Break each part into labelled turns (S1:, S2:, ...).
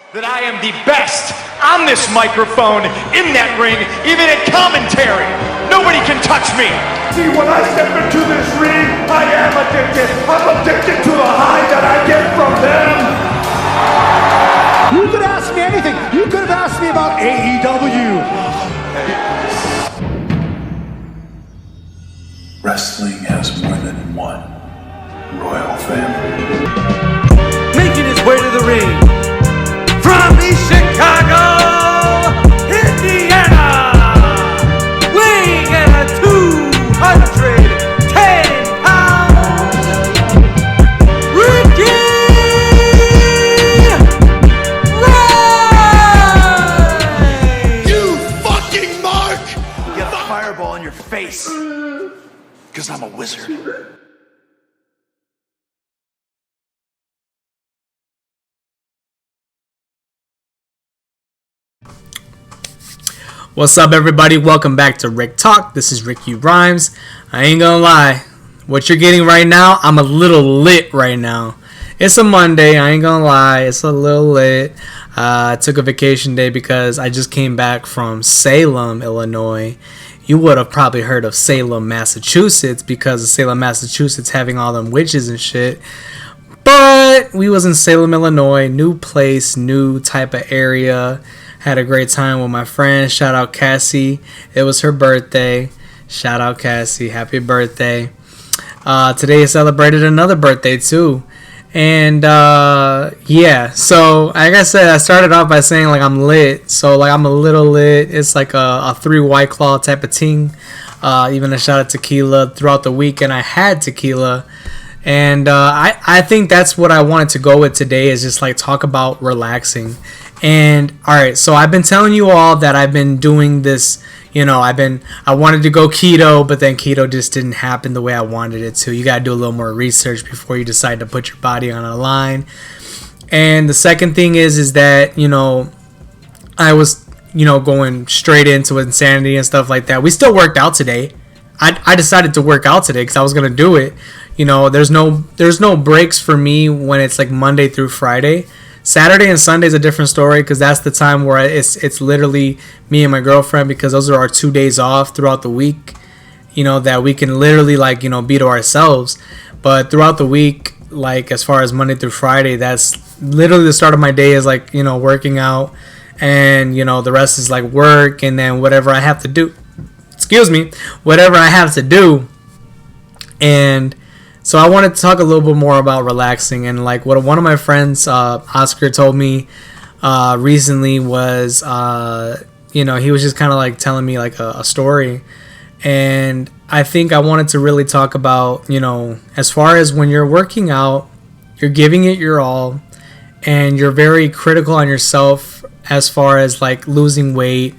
S1: that I am the best on this microphone, in that ring, even in commentary. Nobody can touch me.
S2: See, when I step into this ring, I am addicted. I'm addicted to the high that I get from them. You could ask me anything. You could have asked me about AEW.
S3: Wrestling has more than one royal family.
S4: Making his way to the ring from East Chicago, Indiana, weighing at 210 pounds, Ricky Ryan!
S2: You fucking mark!
S1: Get a fireball in your face, because I'm a wizard.
S5: What's up, everybody? Welcome back to RicTalk. This is Ricky Rhymes. I ain't gonna lie, what you're getting right now, I'm a little lit right now. It's a Monday, I ain't gonna lie, it's a little lit. I took a vacation day because I just came back from Salem, Illinois. You would have probably heard of Salem, Massachusetts, because of Salem, Massachusetts having all them witches and shit. But we was in Salem, Illinois, new place, new type of area. Had a great time with my friends. Shout out Cassie. It was her birthday. Shout out Cassie. Happy birthday. Today I celebrated another birthday too. And yeah, so like I said, I started off by saying like I'm lit. So like I'm a little lit. It's like a 3 White Claw type of thing. Even a shot of tequila throughout the weekend. I had tequila. And I think that's what I wanted to go with today, is just like talk about relaxing. And alright, so I've been telling you all that I've been doing this, you know, I wanted to go keto, but then keto just didn't happen the way I wanted it to. You gotta do a little more research before you decide to put your body on a line. And the second thing is that, you know, I was, you know, going straight into insanity and stuff like that. We still worked out today. I decided to work out today because I was gonna do it. You know, there's no breaks for me when it's like Monday through Friday. Saturday and Sunday is a different story because that's the time where it's literally me and my girlfriend, because those are our 2 days off throughout the week, you know, that we can literally like, you know, be to ourselves. But throughout the week, like as far as Monday through Friday, that's literally the start of my day is like, you know, working out, and you know the rest is like work, and then whatever I have to do, whatever I have to do. And so I wanted to talk a little bit more about relaxing, and like what one of my friends, Oscar, told me recently was, you know, he was just kind of like telling me like a story, and I think I wanted to really talk about, you know, as far as when you're working out, you're giving it your all, and you're very critical on yourself as far as like losing weight,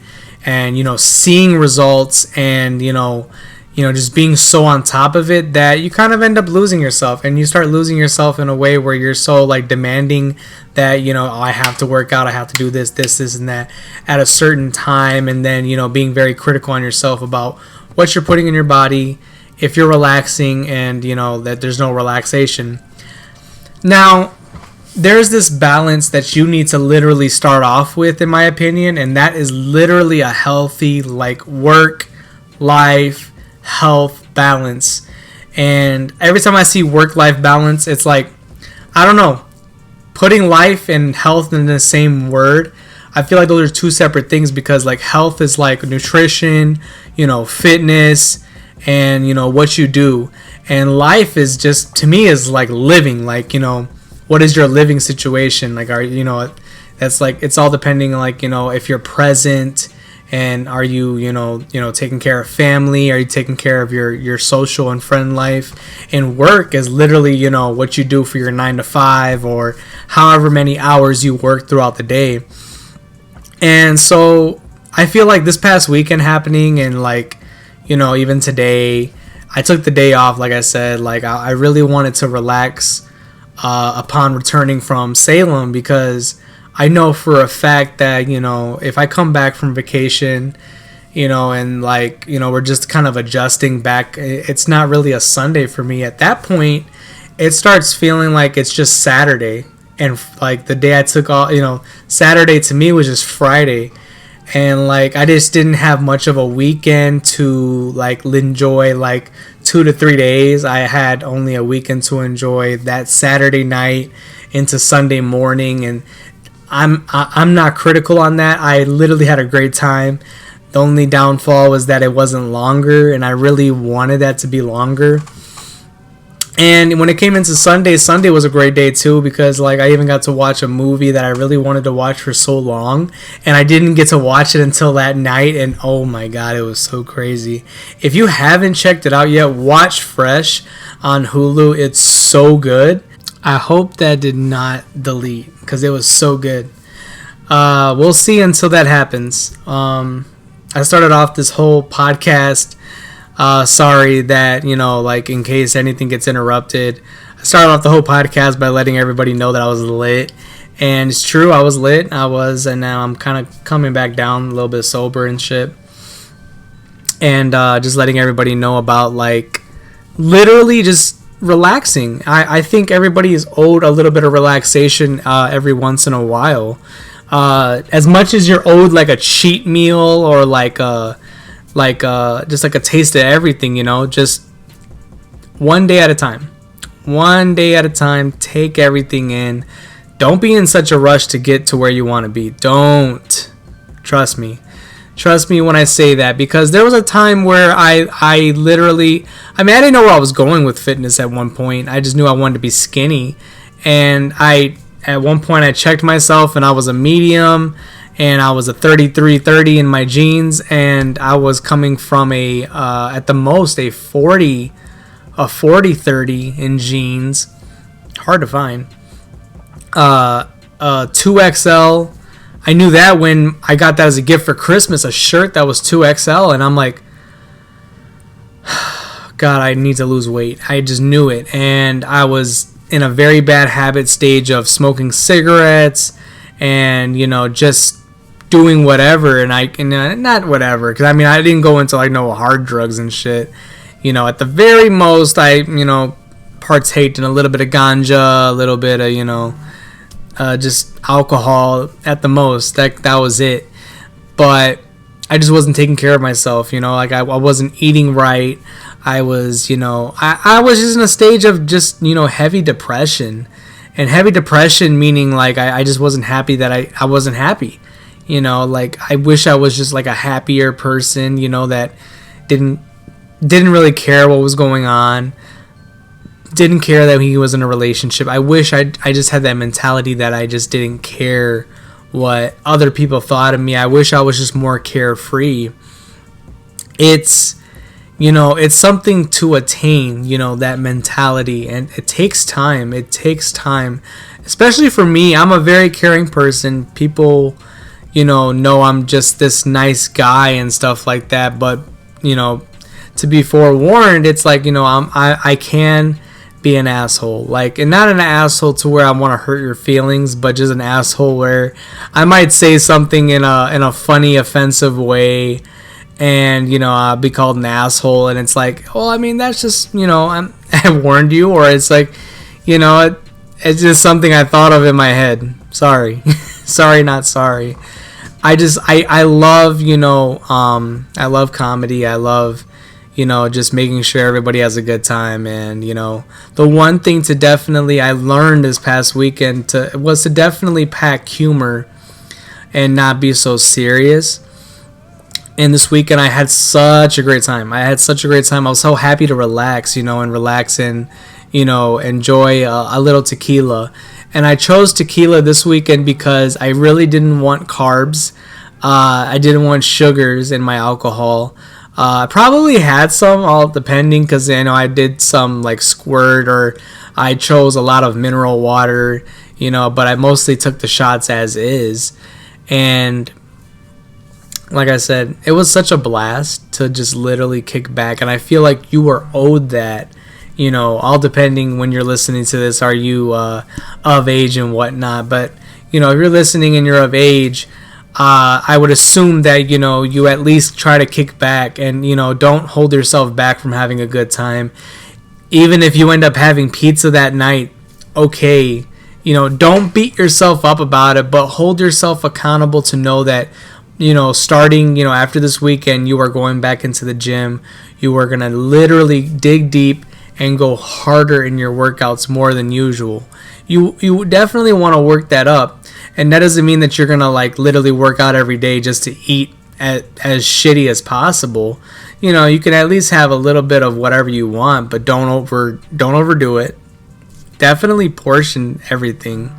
S5: and you know, seeing results, and you know, just being so on top of it that you kind of end up losing yourself, and you start losing yourself in a way where you're so like demanding that, you know, oh, I have to work out, I have to do this, and that at a certain time, and then, you know, being very critical on yourself about what you're putting in your body, if you're relaxing, and you know that there's no relaxation. Now, there's this balance that you need to literally start off with, in my opinion, and that is literally a healthy like work life health balance. And every time I see work-life balance, it's like, I don't know, putting life and health in the same word, I feel like those are two separate things, because like health is like nutrition, you know, fitness, and you know what you do, and life is just, to me, is like living, like, you know, what is your living situation, like, are you know, that's like, it's all depending on like, you know, if you're present, and are you, you know, taking care of family? Are you taking care of your social and friend life? And work is literally, you know, what you do for your 9 to 5 or however many hours you work throughout the day. And so I feel like this past weekend happening, and like, you know, even today, I took the day off. Like I said, like I really wanted to relax upon returning from Salem, because I know for a fact that, you know, if I come back from vacation, you know, and like, you know, we're just kind of adjusting back, it's not really a Sunday for me. At that point, it starts feeling like it's just Saturday. and like the day I took off, Saturday to me was just Friday, and like I just didn't have much of a weekend to like enjoy like 2 to 3 days. I had only a weekend to enjoy that Saturday night into Sunday morning, and I'm not critical on that. I literally had a great time. The only downfall was that it wasn't longer, and I really wanted that to be longer. And when it came into Sunday, Sunday was a great day too, because like I even got to watch a movie that I really wanted to watch for so long, and I didn't get to watch it until that night, and oh my god, it was so crazy. If you haven't checked it out yet, watch Fresh on Hulu. It's so good. I hope that did not delete, because it was so good. We'll see until that happens. I started off this whole podcast, sorry that, like in case anything gets interrupted. I started off the whole podcast by letting everybody know that I was lit. And it's true, I was lit. And now I'm kind of coming back down a little bit sober and shit. And just letting everybody know about like literally just relaxing. I think everybody is owed a little bit of relaxation every once in a while. As much as you're owed like a cheat meal or just like a taste of everything, just one day at a time. One day at a time, take everything in. Don't be in such a rush to get to where you want to be. Don't. Trust me. Trust me when I say that, because there was a time where I literally, I didn't know where I was going with fitness at one point. I just knew I wanted to be skinny. And at one point I checked myself and I was a medium, and I was a 33-30 in my jeans, and I was coming from at the most a 40-30 in jeans. Hard to find. 2XL. I knew that when I got that as a gift for Christmas, a shirt that was 2XL, and I'm like, God, I need to lose weight. I just knew it, and I was in a very bad habit stage of smoking cigarettes and, just doing whatever, and not whatever, because I didn't go into like no hard drugs and shit. At the very most, I partaked in a little bit of ganja, a little bit of just alcohol at the most. That was it. But I just wasn't taking care of myself. Like I wasn't eating right. I was I was just in a stage of just heavy depression, and heavy depression meaning like I just wasn't happy that I wasn't happy. Like I wish I was just like a happier person, that didn't really care what was going on, didn't care that he was in a relationship. I wish I just had that mentality that I just didn't care what other people thought of me. I wish I was just more carefree. It's it's something to attain, that mentality, and it takes time. It takes time, especially for me. I'm a very caring person. People know I'm just this nice guy and stuff like that, but to be forewarned, it's like I can be an asshole, like, and not an asshole to where I want to hurt your feelings, but just an asshole where I might say something in a funny, offensive way, and I'll be called an asshole, and it's like, well, that's just I warned you, or it's like it's just something I thought of in my head. Sorry. Sorry, not sorry. I love, I love comedy. I love, just making sure everybody has a good time. And, the one thing to definitely, I learned this past weekend was to definitely pack humor and not be so serious. And this weekend I had such a great time. I was so happy to relax, and relax and, enjoy a little tequila. And I chose tequila this weekend because I really didn't want carbs. I didn't want sugars in my alcohol. I probably had some, all depending, because I did some like squirt, or I chose a lot of mineral water, but I mostly took the shots as is. And like I said, it was such a blast to just literally kick back, and I feel like you were owed that. All depending when you're listening to this, are you of age and whatnot. But, if you're listening and you're of age, I would assume that, you at least try to kick back and, don't hold yourself back from having a good time. Even if you end up having pizza that night, okay, don't beat yourself up about it, but hold yourself accountable to know that, starting, after this weekend, you are going back into the gym. You are going to literally dig deep and go harder in your workouts more than usual. You definitely want to work that up. And that doesn't mean that you're going to like literally work out every day just to eat as shitty as possible. You can at least have a little bit of whatever you want, but don't overdo it. Definitely portion everything.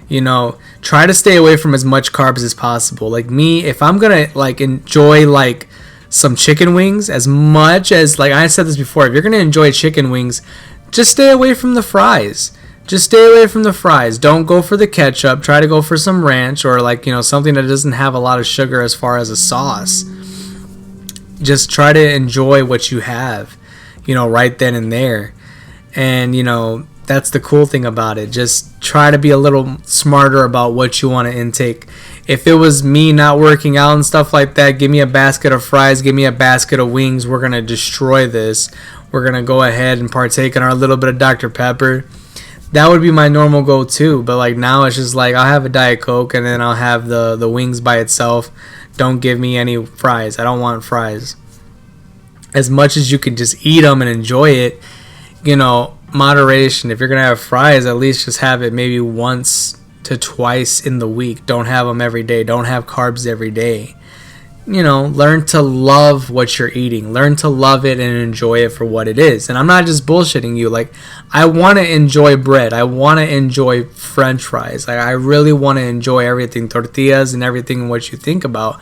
S5: Try to stay away from as much carbs as possible. Like me, if I'm going to like enjoy like some chicken wings, as much as, like I said this before, if you're going to enjoy chicken wings, just stay away from the fries. Don't go for the ketchup. Try to go for some ranch or like, something that doesn't have a lot of sugar as far as a sauce. Just try to enjoy what you have, right then and there. And, that's the cool thing about it. Just try to be a little smarter about what you want to intake. If it was me not working out and stuff like that, give me a basket of fries, give me a basket of wings. We're going to destroy this. We're going to go ahead and partake in our little bit of Dr. Pepper. That would be my normal go-to. But like now it's just like I'll have a Diet Coke and then I'll have the wings by itself. Don't give me any fries. I don't want fries. As much as you can just eat them and enjoy it, moderation. If you're gonna have fries, at least just have it maybe once to twice in the week. Don't have them every day. Don't have carbs every day. Learn to love what you're eating. Learn to love it and enjoy it for what it is. And I'm not just bullshitting you. Like, I want to enjoy bread. I want to enjoy French fries. Like, I really want to enjoy everything, tortillas and everything what you think about.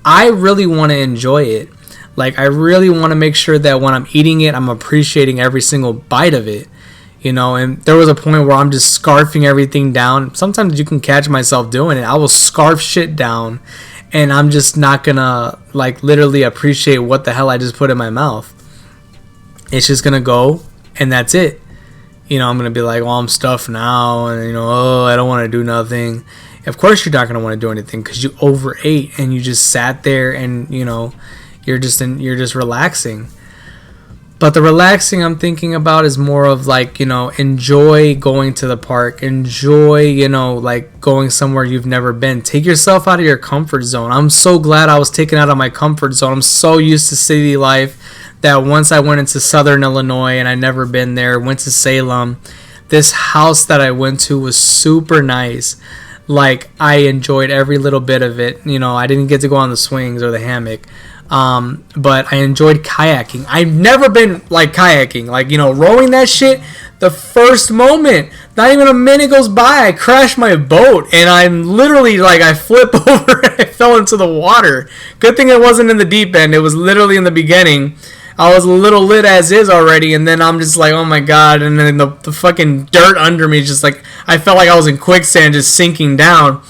S5: I really want to enjoy it. Like, I really want to make sure that when I'm eating it, I'm appreciating every single bite of it. And there was a point where I'm just scarfing everything down. Sometimes you can catch myself doing it. I will scarf shit down, and I'm just not gonna, like, literally appreciate what the hell I just put in my mouth. It's just gonna go, and that's it. I'm gonna be like, well, I'm stuffed now, and, I don't want to do nothing. Of course you're not gonna want to do anything because you overate, and you just sat there, and, you're just relaxing. But the relaxing I'm thinking about is more of like, enjoy going to the park. Enjoy, like going somewhere you've never been. Take yourself out of your comfort zone. I'm so glad I was taken out of my comfort zone. I'm so used to city life that once I went into Southern Illinois and I'd never been there, went to Salem, this house that I went to was super nice. Like, I enjoyed every little bit of it. I didn't get to go on the swings or the hammock. But I enjoyed kayaking. I've never been like kayaking, like, rowing that shit. The first moment, not even a minute goes by, I crash my boat and I'm literally like, I flip over and I fell into the water. Good thing it wasn't in the deep end. It was literally in the beginning. I was a little lit as is already, and then I'm just like, oh my god, and then the fucking dirt under me, just like, I felt like I was in quicksand, just sinking down.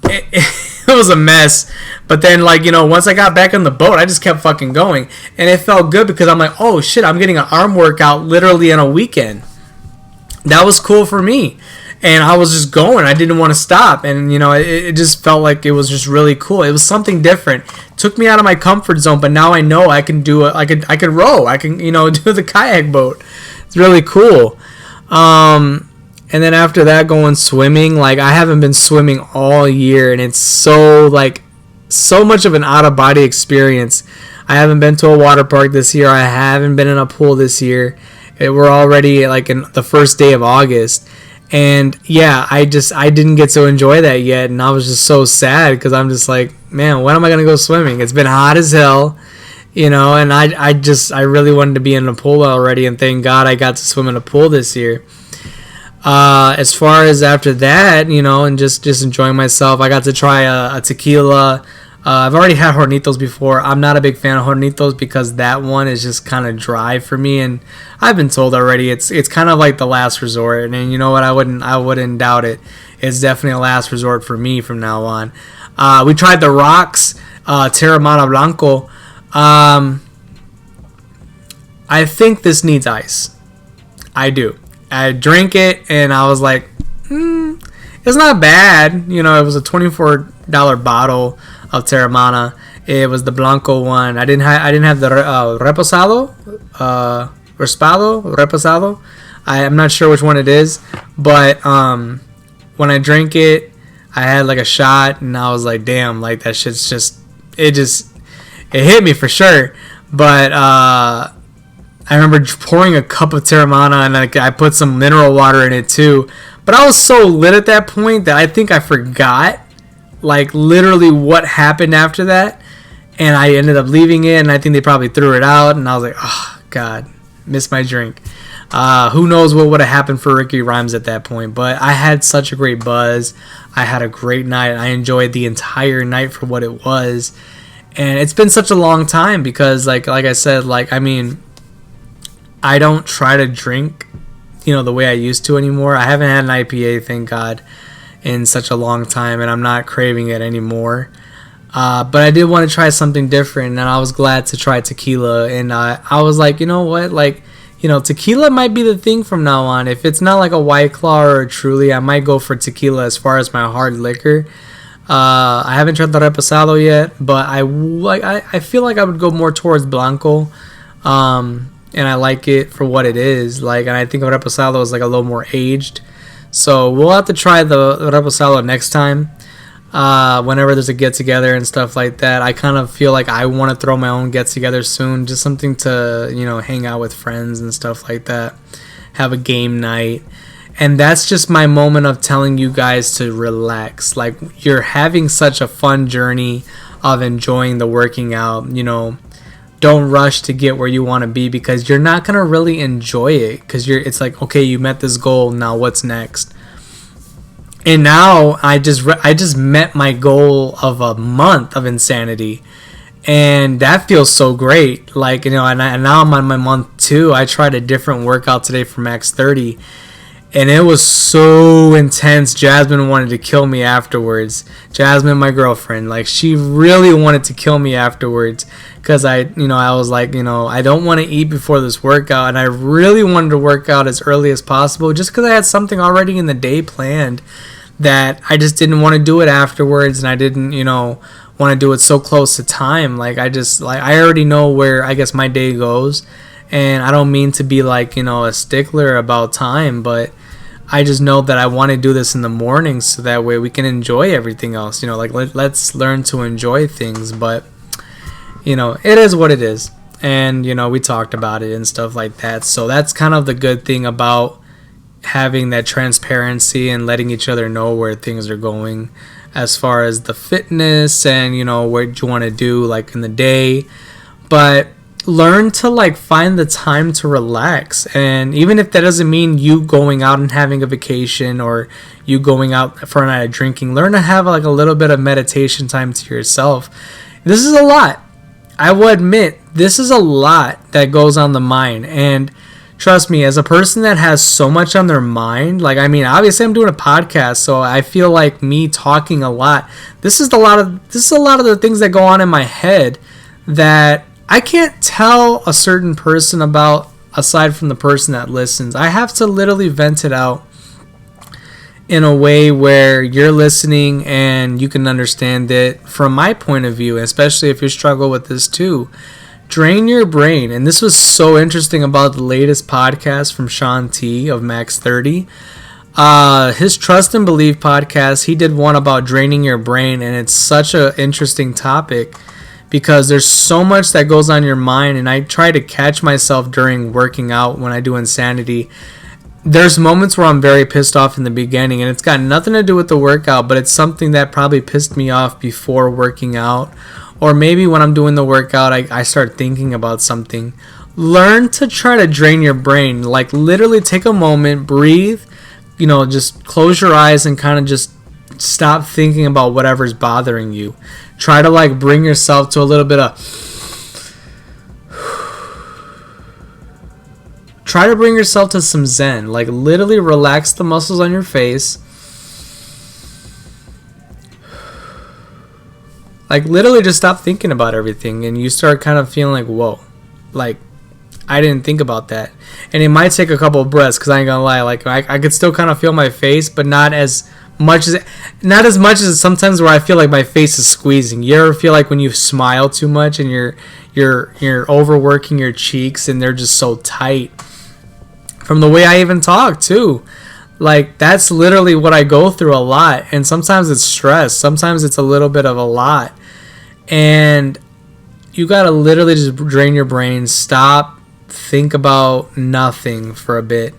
S5: It was a mess. But then, like, once I got back on the boat, I just kept fucking going. And it felt good because I'm like, oh shit, I'm getting an arm workout literally in a weekend. That was cool for me. And I was just going. I didn't want to stop. And, it just felt like it was just really cool. It was something different. It took me out of my comfort zone, but now I know I can do it. I could row. I can, do the kayak boat. It's really cool. And then after that, going swimming. Like, I haven't been swimming all year, and it's so much of an out-of-body experience. I haven't been to a water park this year. I haven't been in a pool this year. We're already, like, in the first day of August. And, yeah, I didn't get to enjoy that yet, and I was just so sad because I'm just like, man, when am I going to go swimming? It's been hot as hell, and I really wanted to be in a pool already, and thank God I got to swim in a pool this year. As far as after that, and just enjoying myself, I got to try a tequila. I've already had Hornitos before. I'm not a big fan of Hornitos because that one is just kind of dry for me, and I've been told already it's kind of like the last resort. And you know what? I wouldn't doubt it. It's definitely a last resort for me from now on. We tried the rocks, Terramana Blanco. I think this needs ice. I do. I drank it and I was like, it's not bad. It was a $24 bottle of Terramana. It was the Blanco one. I didn't have the reposado. I'm not sure which one it is, but when I drank it, I had like a shot, and I was like, damn, like that shit's it hit me for sure. But I remember pouring a cup of Terramana, and I put some mineral water in it too. But I was so lit at that point that I think I forgot, like, literally what happened after that. And I ended up leaving it, and I think they probably threw it out. And I was like, oh, God, missed my drink. Who knows what would have happened for Ricky Rhymes at that point. But I had such a great buzz. I had a great night. I enjoyed the entire night for what it was. And it's been such a long time because, like I said, like, I mean, I don't try to drink, the way I used to anymore. I haven't had an IPA, thank God, in such a long time, and I'm not craving it anymore. But I did want to try something different, and I was glad to try tequila. And I was like, you know what, like, tequila might be the thing from now on. If it's not like a White Claw or a Truly, I might go for tequila as far as my hard liquor. I haven't tried the Reposado yet, but I feel like I would go more towards Blanco. And I like it for what it is. Like, and I think Reposado is like a little more aged. So we'll have to try the Reposado next time. Whenever there's a get together and stuff like that. I kind of feel like I want to throw my own get together soon. Just something to, hang out with friends and stuff like that. Have a game night. And that's just my moment of telling you guys to relax. Like, you're having such a fun journey of enjoying the working out, Don't rush to get where you want to be, because you're not going to really enjoy it, because it's like, okay, you met this goal, now what's next? And now I just met my goal of a month of insanity, and that feels so great. Like, and now I'm on my month 2. I tried a different workout today for Max 30, and it was so intense. Jasmine wanted to kill me afterwards. Jasmine, my girlfriend, like, she really wanted to kill me afterwards, because I was like, I don't want to eat before this workout, and I really wanted to work out as early as possible, just because I had something already in the day planned that I just didn't want to do it afterwards, and I didn't, want to do it so close to time. Like, I already know where, I guess, my day goes, and I don't mean to be like, a stickler about time, but I just know that I want to do this in the morning so that way we can enjoy everything else. Like, let's learn to enjoy things. But, it is what it is. And, we talked about it and stuff like that. So that's kind of the good thing about having that transparency and letting each other know where things are going as far as the fitness and, what you want to do, like, in the day. But learn to, like, find the time to relax. And even if that doesn't mean you going out and having a vacation or you going out for a night of drinking, learn to have, like, a little bit of meditation time to yourself. This is a lot. I will admit, this is a lot that goes on the mind. And trust me, as a person that has so much on their mind, like, I mean, obviously I'm doing a podcast, so I feel like me talking a lot. This is a lot of the things that go on in my head that I can't tell a certain person about aside from the person that listens. I have to literally vent it out in a way where you're listening and you can understand it from my point of view, especially if you struggle with this too. Drain your brain. And this was so interesting about the latest podcast from Sean T of Max 30. His Trust and Believe podcast, he did one about draining your brain, and it's such an interesting topic because there's so much that goes on your mind, and I try to catch myself during working out when I do Insanity. There's moments where I'm very pissed off in the beginning, and it's got nothing to do with the workout, but it's something that probably pissed me off before working out. Or maybe when I'm doing the workout, I start thinking about something. Learn to try to drain your brain. Like, literally take a moment, breathe, just close your eyes and kind of just stop thinking about whatever's bothering you. Try to, like, bring yourself to a little bit of... Try to bring yourself to some zen. Like, literally relax the muscles on your face. Like, literally just stop thinking about everything, and you start kind of feeling like, whoa, like, I didn't think about that. And it might take a couple of breaths, because I ain't gonna lie, like, I could still kind of feel my face, but not as much as sometimes where I feel like my face is squeezing. You ever feel like when you smile too much and you're overworking your cheeks and they're just so tight? from the way I even talk too. Like, that's literally what I go through a lot. And sometimes it's stress. Sometimes it's a little bit of a lot. And you got to literally just drain your brain. Stop. Think about nothing for a bit.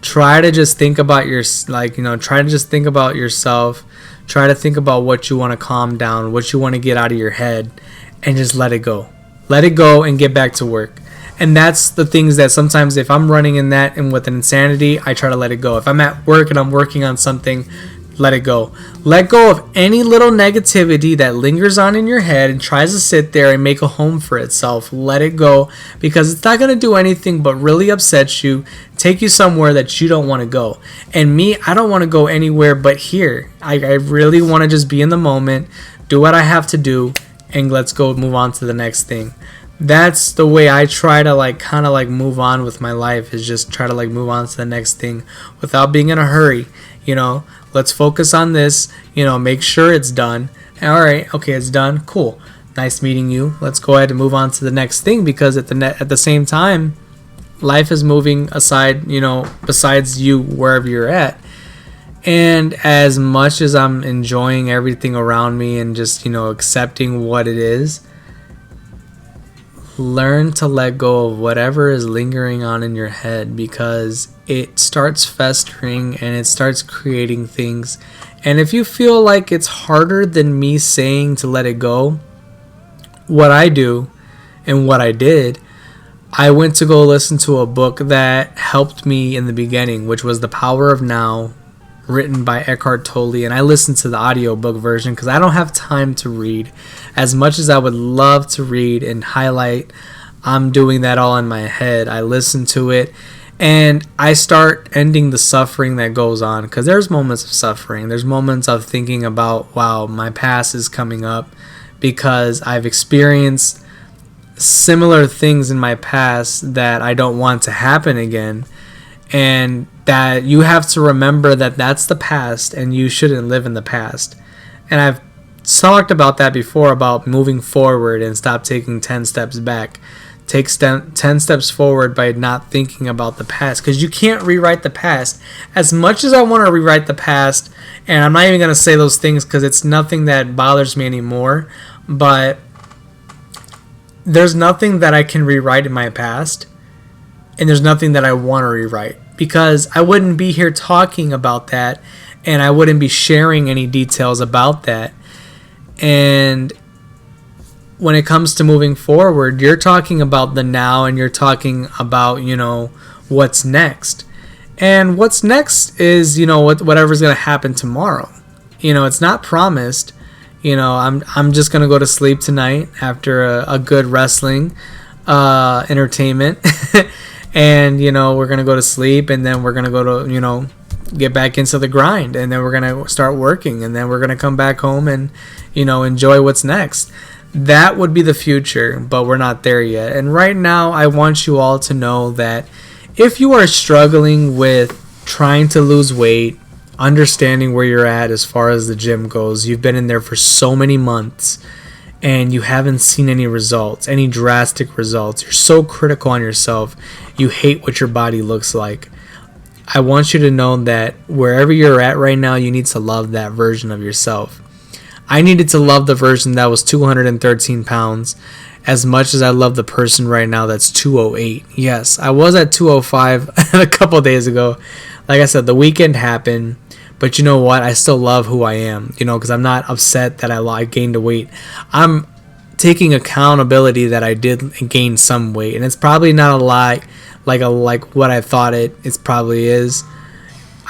S5: Try to just think about try to just think about yourself. Try to think about what you want to calm down, what you want to get out of your head, and just let it go. Let it go and get back to work. And that's the things that sometimes if I'm running in that and with an insanity, I try to let it go. If I'm at work and I'm working on something, let it go. Let go of any little negativity that lingers on in your head and tries to sit there and make a home for itself. Let it go, because it's not going to do anything but really upset you, take you somewhere that you don't want to go. And me, I don't want to go anywhere but here. I really want to just be in the moment, do what I have to do, and let's go move on to the next thing. That's the way I try to kind of move on with my life, is just try to move on to the next thing without being in a hurry. Let's focus on this, make sure it's done. All right, okay, it's done. Cool. Nice meeting you. Let's go ahead and move on to the next thing, because at the same time, life is moving aside, besides you, wherever you're at. And as much as I'm enjoying everything around me and just, accepting what it is, learn to let go of whatever is lingering on in your head, because it starts festering and it starts creating things. And if you feel like it's harder than me saying to let it go, what I do and what I did, I went to go listen to a book that helped me in the beginning, which was The Power of Now, written by Eckhart Tolle. And I listened to the audiobook version because I don't have time to read. As much as I would love to read and highlight, I'm doing that all in my head. I listen to it and I start ending the suffering that goes on, because there's moments of suffering. There's moments of thinking about, wow, my past is coming up because I've experienced similar things in my past that I don't want to happen again. And that you have to remember that that's the past and you shouldn't live in the past. And I've talked about that before, about moving forward and stop taking 10 steps back. Take 10 steps forward by not thinking about the past, because you can't rewrite the past. As much as I want to rewrite the past, and I'm not even going to say those things because it's nothing that bothers me anymore, but there's nothing that I can rewrite in my past, and there's nothing that I want to rewrite, because I wouldn't be here talking about that, and I wouldn't be sharing any details about that. And when it comes to moving forward, you're talking about the now, and you're talking about, what's next. And what's next is, whatever's going to happen tomorrow. It's not promised. I'm just going to go to sleep tonight after a good wrestling entertainment. And, we're going to go to sleep, and then we're going to go to, get back into the grind, and then we're going to start working, and then we're going to come back home and, enjoy what's next. That would be the future, but we're not there yet. And right now, I want you all to know that if you are struggling with trying to lose weight, understanding where you're at as far as the gym goes, you've been in there for so many months, and you haven't seen any results, any drastic results. You're so critical on yourself. You hate what your body looks like. I want you to know that wherever you're at right now, you need to love that version of yourself. I needed to love the version that was 213 pounds as much as I love the person right now that's 208. Yes, I was at 205 a couple days ago. Like I said, the weekend happened. But you know what? I still love who I am, because I'm not upset that I gained a weight. I'm taking accountability that I did gain some weight. And it's probably not a lot like what I thought it probably is.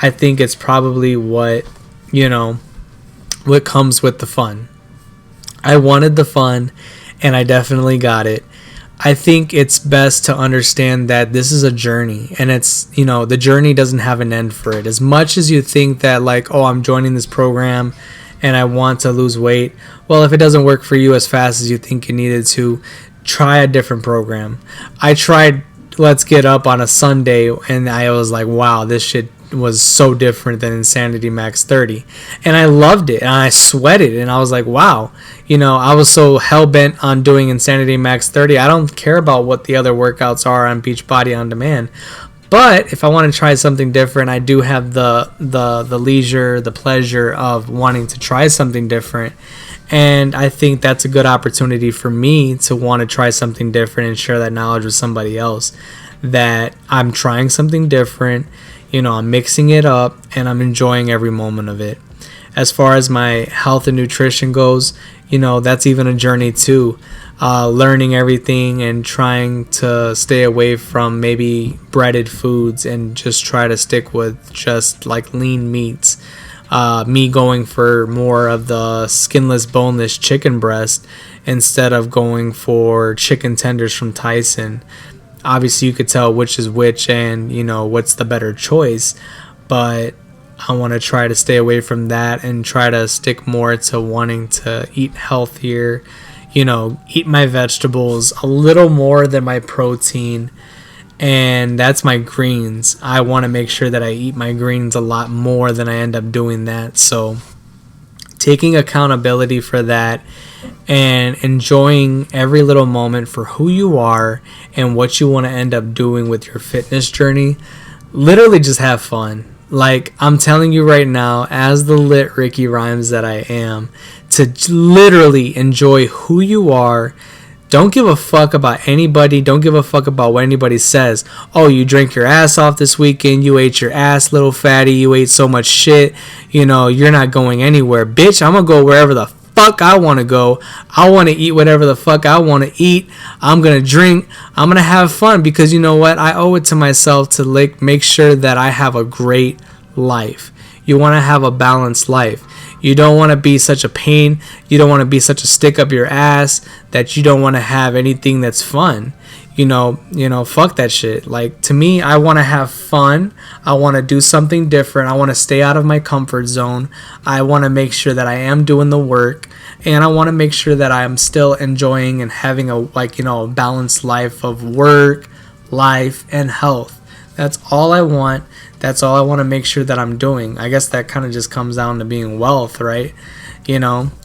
S5: I think it's probably what comes with the fun. I wanted the fun, and I definitely got it. I think it's best to understand that this is a journey, and it's, the journey doesn't have an end for it. As much as you think that I'm joining this program and I want to lose weight. Well, if it doesn't work for you as fast as you think it needed to, try a different program. I tried Let's Get Up on a Sunday, and I was like, wow, this shit was so different than Insanity Max 30. And I loved it, and I sweated, and I was like, wow. I was so hell-bent on doing Insanity Max 30. I don't care about what the other workouts are on Beachbody On Demand. But if I want to try something different, I do have the leisure, the pleasure of wanting to try something different. And I think that's a good opportunity for me to want to try something different and share that knowledge with somebody else, that I'm trying something different, I'm mixing it up, and I'm enjoying every moment of it. As far as my health and nutrition goes, that's even a journey too. Learning everything and trying to stay away from maybe breaded foods and just try to stick with just like lean meats. Me going for more of the skinless, boneless chicken breast instead of going for chicken tenders from Tyson. Obviously, you could tell which is which and, what's the better choice. But I want to try to stay away from that and try to stick more to wanting to eat healthier, eat my vegetables a little more than my protein. And that's my greens. I want to make sure that I eat my greens a lot more than I end up doing that. So taking accountability for that and enjoying every little moment for who you are and what you want to end up doing with your fitness journey. Literally just have fun. Like, I'm telling you right now, as the lit Ricky Rhymes that I am, to literally enjoy who you are. Don't give a fuck about anybody. Don't give a fuck about what anybody says. Oh, you drank your ass off this weekend. You ate your ass, little fatty. You ate so much shit. You're not going anywhere. Bitch, I'm going to go wherever the fuck I want to go. I want to eat whatever the fuck I want to eat. I'm going to drink. I'm going to have fun because you know what? I owe it to myself to make sure that I have a great life. You want to have a balanced life. You don't want to be such a pain. You don't want to be such a stick up your ass that you don't want to have anything that's fun. Fuck that shit. Like, to me, I want to have fun. I want to do something different. I want to stay out of my comfort zone. I want to make sure that I am doing the work, and I want to make sure that I am still enjoying and having a balanced life of work, life, and health. That's all I want. That's all I want to make sure that I'm doing. I guess that kind of just comes down to being wealth, right?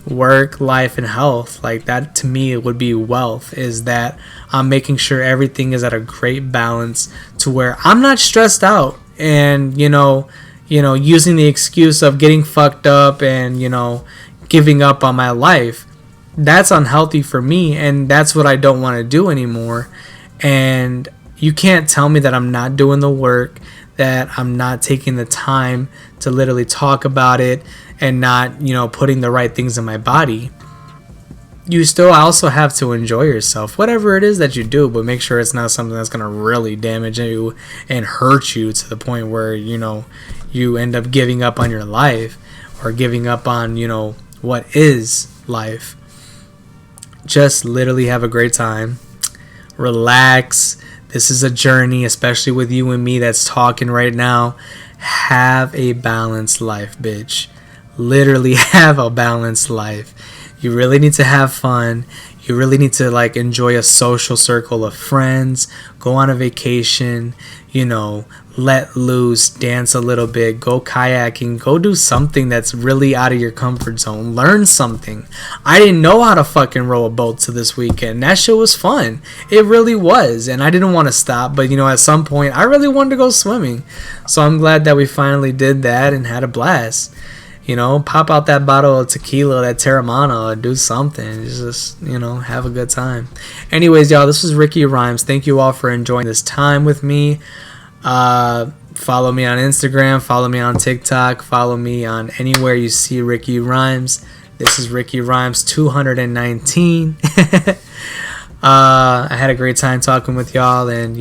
S5: Work, life, and health. Like, that to me would be wealth, is that I'm making sure everything is at a great balance to where I'm not stressed out and, using the excuse of getting fucked up and, giving up on my life. That's unhealthy for me, and that's what I don't want to do anymore. And you can't tell me that I'm not doing the work, that I'm not taking the time to literally talk about it and not, putting the right things in my body. You still also have to enjoy yourself, whatever it is that you do, but make sure it's not something that's going to really damage you and hurt you to the point where, you end up giving up on your life or giving up on, what is life. Just literally have a great time. Relax. This is a journey, especially with you and me that's talking right now. Have a balanced life, bitch. Literally have a balanced life. You really need to have fun. You really need to enjoy a social circle of friends. Go on a vacation, let loose, dance a little bit, go kayaking, go do something that's really out of your comfort zone. Learn something. I didn't know how to fucking row a boat till this weekend. That shit was fun. It really was. And I didn't want to stop, but at some point I really wanted to go swimming. So I'm glad that we finally did that and had a blast. Pop out that bottle of tequila, that Terramana, do something. Just, have a good time. Anyways, y'all, this was Ricky Rhymes. Thank you all for enjoying this time with me. Follow me on Instagram. Follow me on TikTok. Follow me on anywhere you see Ricky Rhymes. This is Ricky Rhymes 219. I had a great time talking with y'all, and,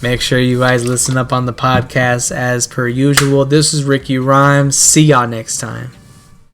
S5: make sure you guys listen up on the podcast as per usual. This is Ricky Rhymes. See y'all next time.